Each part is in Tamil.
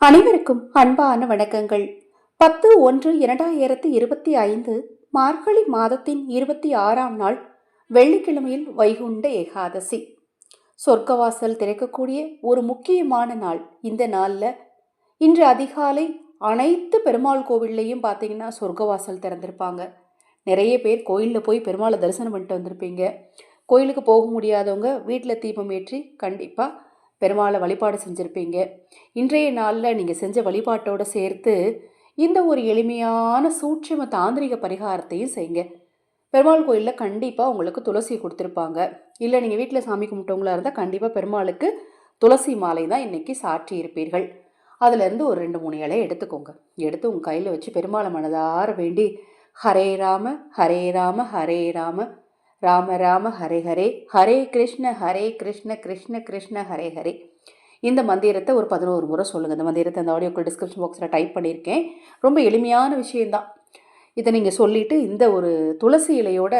அனைவருக்கும் அன்பான வணக்கங்கள். 10/1/2025 மார்கழி மாதத்தின் 26ஆம் நாள் வெள்ளிக்கிழமையில் வைகுண்ட ஏகாதசி. சொர்க்கவாசல் திறக்கக்கூடிய ஒரு முக்கியமான நாள். இந்த நாளில் இன்று அதிகாலை அனைத்து பெருமாள் கோவில்லையும் பார்த்தீங்கன்னா சொர்க்கவாசல் திறந்திருப்பாங்க. நிறைய பேர் கோயிலில் போய் பெருமாளை தரிசனம் பண்ணிட்டு வந்திருப்பீங்க. கோயிலுக்கு போக முடியாதவங்க வீட்டில் தீபம் ஏற்றி கண்டிப்பாக பெருமாளை வழிபாடு செஞ்சுருப்பீங்க. இன்றைய நாளில் நீங்கள் செஞ்ச வழிபாட்டோடு சேர்த்து இந்த ஒரு எளிமையான சூட்சும தாந்திரிக பரிகாரத்தையும் செய்யுங்க. பெருமாள் கோயிலில் கண்டிப்பாக உங்களுக்கு துளசி கொடுத்துருப்பாங்க. இல்லை நீங்கள் வீட்டில் சாமி கும்பிட்டவங்களா இருந்தால் கண்டிப்பாக பெருமாளுக்கு துளசி மாலை தான் இன்றைக்கி சாற்றி இருப்பீர்கள். அதுலேருந்து ஒரு 2-3 இலையை எடுத்துக்கோங்க. எடுத்து உங்கள் கையில் வச்சு பெருமாளை மனதார வேண்டி ஹரே ராம ஹரே ராம ஹரே ராம ராம ராம ஹரே ஹரே ஹரே கிருஷ்ண கிருஷ்ண கிருஷ்ண ஹரே ஹரே இந்த மந்திரத்தை ஒரு 11 முறை சொல்லுங்கள். இந்த மந்திரத்தை அந்த ஆடியோக்கு டிஸ்கிரிப்ஷன் பாக்ஸில் டைப் பண்ணியிருக்கேன். ரொம்ப எளிமையான விஷயந்தான். இதை நீங்கள் சொல்லிவிட்டு இந்த ஒரு துளசி இலையோட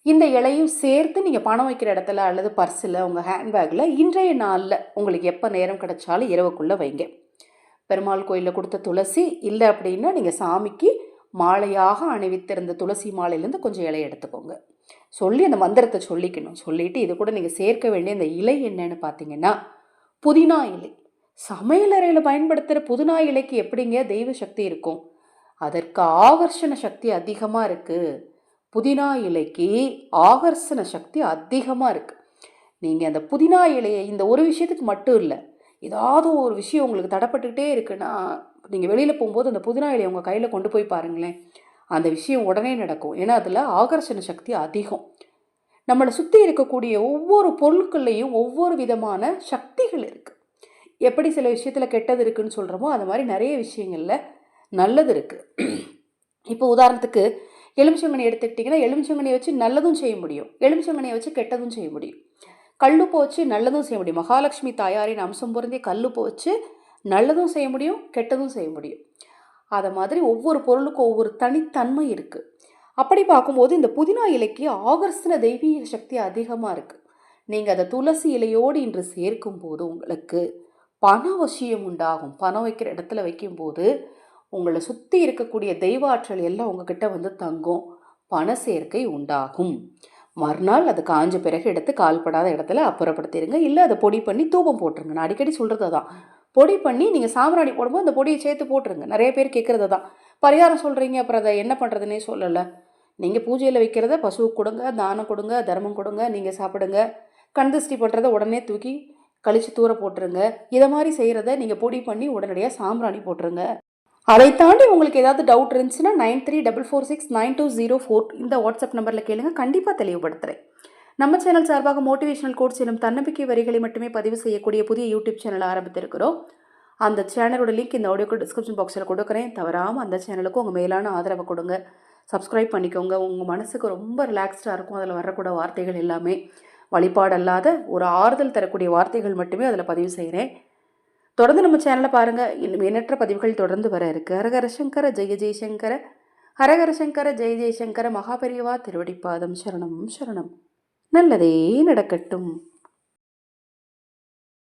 இந்த இலையும் சேர்த்து நீங்கள் பணம் வைக்கிற இடத்துல அல்லது பர்ஸில் உங்கள் ஹேண்ட்பேக்கில் இன்றைய நாளில் உங்களுக்கு எப்போ நேரம் கிடைச்சாலும் இரவுக்குள்ளே வைங்க. பெருமாள் கோயிலில் கொடுத்த துளசி இல்லை அப்படின்னா நீங்கள் சாமிக்கு மாலையாக அணிவித்திருந்த துளசி மாலையிலேருந்து கொஞ்சம் இலையை எடுத்துக்கோங்க. சொல்லி அந்த மந்திரத்தை சொல்லிக்கணும். சொல்லிவிட்டு இது கூட நீங்கள் சேர்க்க வேண்டிய இந்த இலை என்னன்னு பார்த்தீங்கன்னா புதினா இலை. சமையலறையில் பயன்படுத்துகிற புதினா இலைக்கு எப்படிங்க தெய்வ சக்தி இருக்கும்? அதற்கு ஆகர்ஷண சக்தி அதிகமாக இருக்குது. புதினா இலைக்கு ஆகர்ஷண சக்தி அதிகமாக இருக்குது. நீங்கள் அந்த புதினா இலையை இந்த ஒரு விஷயத்துக்கு மட்டும் இல்லை, ஏதாவது ஒரு விஷயம் உங்களுக்கு தடைப்பட்டுக்கிட்டே இருக்குன்னா நீங்கள் வெளியில் போகும்போது அந்த புதினா இலையை உங்கள் கையில் கொண்டு போய் பாருங்களேன், அந்த விஷயம் உடனே நடக்கும். ஏன்னா அதில் ஆகர்ஷண சக்தி அதிகம். நம்மளை சுற்றி இருக்கக்கூடிய ஒவ்வொரு பொருட்கள்லையும் ஒவ்வொரு விதமான சக்திகள் இருக்குது. எப்படி சில விஷயத்தில் கெட்டது இருக்குதுன்னு சொல்கிறோமோ அது மாதிரி நிறைய விஷயங்களில் நல்லது இருக்குது. இப்போ உதாரணத்துக்கு எலுமிச்சங்கனி எடுத்துக்கிட்டிங்கன்னா எலுமிச்சங்கனியை வச்சு நல்லதும் செய்ய முடியும், எலுமிச்சங்கனியை வச்சு கெட்டதும் செய்ய முடியும். கல்லுப்பை வச்சு நல்லதும் செய்ய முடியும். மகாலட்சுமி தாயாரின் அம்சம் பொருந்திய கல்லுப்பை வச்சு நல்லதும் செய்ய முடியும், கெட்டதும் செய்ய முடியும். அதை மாதிரி ஒவ்வொரு பொருளுக்கும் ஒவ்வொரு தனித்தன்மை இருக்குது. அப்படி பார்க்கும்போது இந்த புதினா இலைக்கு ஆகர்ஷண தெய்வீக சக்தி அதிகமாக இருக்குது. நீங்கள் அதை துளசி இலையோடு இன்று சேர்க்கும் போது உங்களுக்கு பண வசியம் உண்டாகும். பணம் வைக்கிற இடத்துல வைக்கும்போது உங்களை சுற்றி இருக்கக்கூடிய தெய்வ ஆற்றல் எல்லாம் உங்ககிட்ட வந்து தங்கும், பண சேர்க்கை உண்டாகும். மறுநாள் அது காஞ்ச பிறகு எடுத்து கால்படாத இடத்துல அப்புறப்படுத்திடுங்க. இல்லை அதை பொடி பண்ணி தூபம் போட்டுருங்க. நான் அடிக்கடி சொல்கிறது தான், பொடி பண்ணி நீங்கள் சாம்பிராணி போடும்போது அந்த பொடியை சேர்த்து போட்டுருங்க. நிறைய பேர் கேட்குறது தான், பரிகாரம் சொல்கிறீங்க அப்புறம் அதை என்ன பண்ணுறதுனே சொல்லலை. நீங்கள் பூஜையில் வைக்கிறத பசுவுக்கு கொடுங்க, தானம் கொடுங்க, தர்மம் கொடுங்க, நீங்கள் சாப்பிடுங்க. கண் திருஷ்டி பண்ணுறதை உடனே தூக்கி கழித்து தூர போட்டுருங்க. இதை மாதிரி செய்கிறத நீங்கள் பொடி பண்ணி உடனடியாக சாம்பிராணி போட்டுருங்க. அதை தாண்டி உங்களுக்கு ஏதாவது டவுட் இருந்துச்சுன்னா 9344692004 இந்த வாட்ஸ்அப் நம்பரில் கேளுங்க, கண்டிப்பாக தெளிவுபடுத்துகிறேன். நம்ம சேனல் சார்பாக மோட்டிவேஷனல் கோட்ஸ் எனும் தன்னம்பிக்கை வரிகளை மட்டுமே பதிவு செய்யக்கூடிய புதிய யூடியூப் சேனல் ஆரம்பித்திருக்கிறோம். அந்த சேனலோட லிங்க் இந்த ஆடியோக்கு டிஸ்கிரிப்ஷன் பாக்ஸில் கொடுக்குறேன். தவறாமல் அந்த சேனலுக்கு உங்கள் மேலான ஆதரவை கொடுங்க, சப்ஸ்கிரைப் பண்ணிக்கோங்க. உங்கள் மனசுக்கு ரொம்ப ரிலாக்ஸ்டாக இருக்கும். அதில் வரக்கூடிய வார்த்தைகள் எல்லாமே வழிபாடல்லாத ஒரு ஆறுதல் தரக்கூடிய வார்த்தைகள் மட்டுமே அதில் பதிவு செய்கிறேன். தொடர்ந்து நம்ம சேனலை பாருங்கள். இன்னும் எண்ணற்ற பதிவுகள் தொடர்ந்து வர இருக்குது. ஹரஹர சங்கர ஜெய ஜெயசங்கர, ஹரஹர சங்கர ஜெய ஜெயசங்கர. மகாபெரியவா திருவடிப்பாதம் சரணம் சரணம். நல்லதே நடக்கட்டும்.